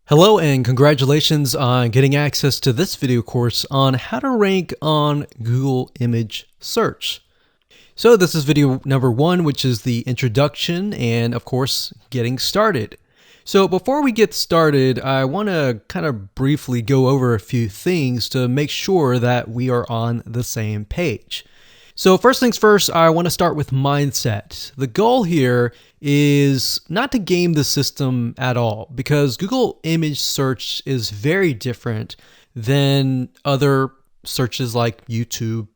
Hello and congratulations on getting access to this video course on how to rank on Google image search. So this is video number 1, which is the introduction and of course getting started. So before we get started, I want to kind of briefly go over a few things to make sure that we are on the same page. So first things first, I want to start with mindset. The goal here is not to game the system at all, because Google image search is very different than other searches like YouTube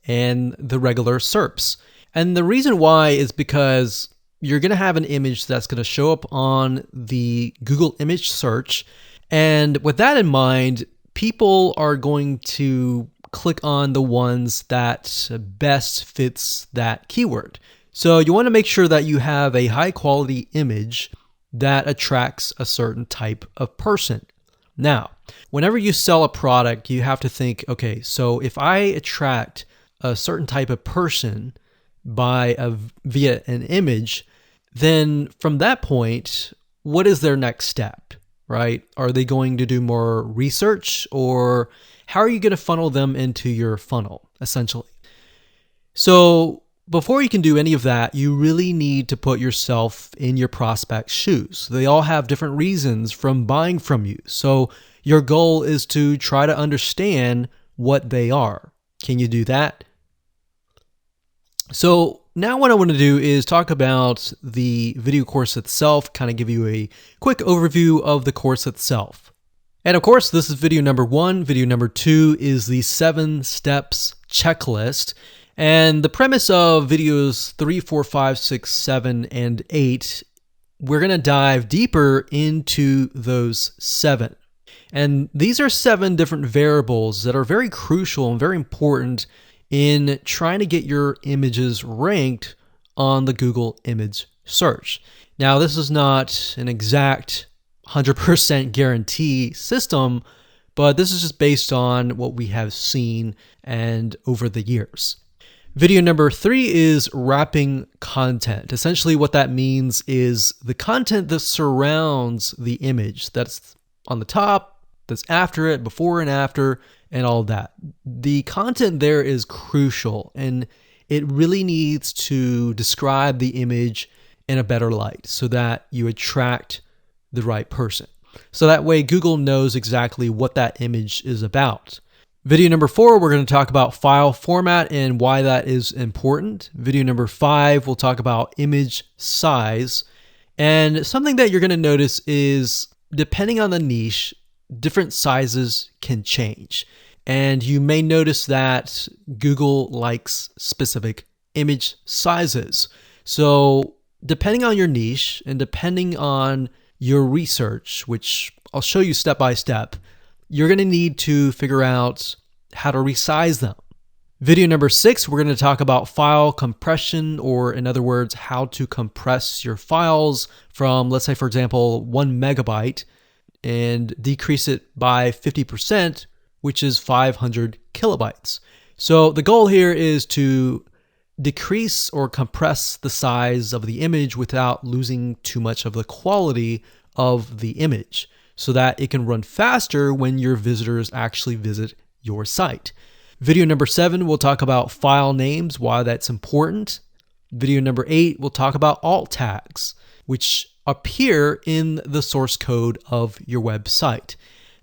and the regular SERPs. And the reason why is because you're going to have an image that's going to show up on the Google image search. And with that in mind, people are going to click on the ones that best fits that keyword. So you want to make sure that you have a high quality image that attracts a certain type of person. Now, whenever you sell a product, you have to think, okay, so if I attract a certain type of person via an image, then from that point, what is their next step, right? Are they going to do more research, or how are you going to funnel them into your funnel, essentially? So before you can do any of that, you really need to put yourself in your prospect's shoes. They all have different reasons from buying from you. So your goal is to try to understand what they are. Can you do that? So now what I want to do is talk about the video course itself, kind of give you a quick overview of the course itself. And of course, this is video number 1. Video number 2 is the 7 steps checklist. And the premise of videos 3, 4, 5, 6, 7, and 8, we're going to dive deeper into those 7. And these are 7 different variables that are very crucial and very important in trying to get your images ranked on the Google image search. Now, this is not an exact 100% guarantee system, but this is just based on what we have seen and over the years. Video number 3 is wrapping content. Essentially what that means is the content that surrounds the image that's on the top, that's after it, before and after, and all that. The content there is crucial, and it really needs to describe the image in a better light so that you attract the right person. So that way Google knows exactly what that image is about. Video number 4, we're going to talk about file format and why that is important. Video number 5, we'll talk about image size. And something that you're going to notice is, depending on the niche, different sizes can change. And you may notice that Google likes specific image sizes. So depending on your niche and depending on your research, which I'll show you step by step, you're going to need to figure out how to resize them. Video number 6, we're going to talk about file compression, or in other words, how to compress your files from, let's say, for example, 1 megabyte and decrease it by 50%, which is 500 kilobytes. So the goal here is to decrease or compress the size of the image without losing too much of the quality of the image, so that it can run faster when your visitors actually visit your site. Video number 7, we'll talk about file names, why that's important. Video number 8, we'll talk about alt tags, which appear in the source code of your website.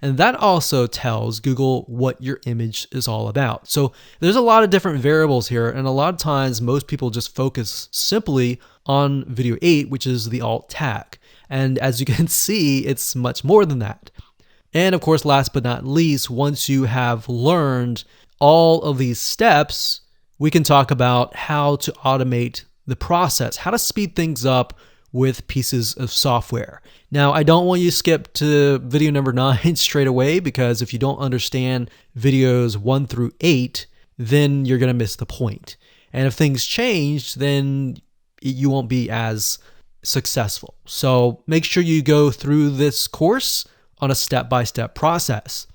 And that also tells Google what your image is all about. So there's a lot of different variables here, and a lot of times most people just focus simply on video 8, which is the alt tag. And as you can see, it's much more than that. And of course, last but not least, once you have learned all of these steps, we can talk about how to automate the process, how to speed things up with pieces of software. Now, I don't want you to skip to video number 9 straight away, because if you don't understand videos 1 through 8, then you're going to miss the point. And if things change, then you won't be as successful. So make sure you go through this course on a step-by-step process.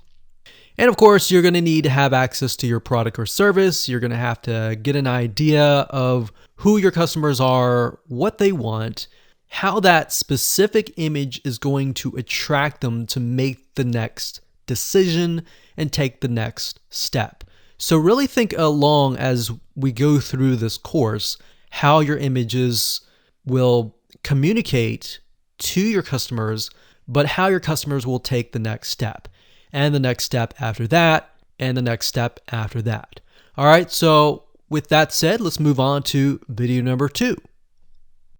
And of course, you're going to need to have access to your product or service. You're going to have to get an idea of who your customers are, what they want, how that specific image is going to attract them to make the next decision and take the next step. So really think along as we go through this course, how your images will communicate to your customers, but how your customers will take the next step, and the next step after that, and the next step after that. All right, so with that said, let's move on to video number 2.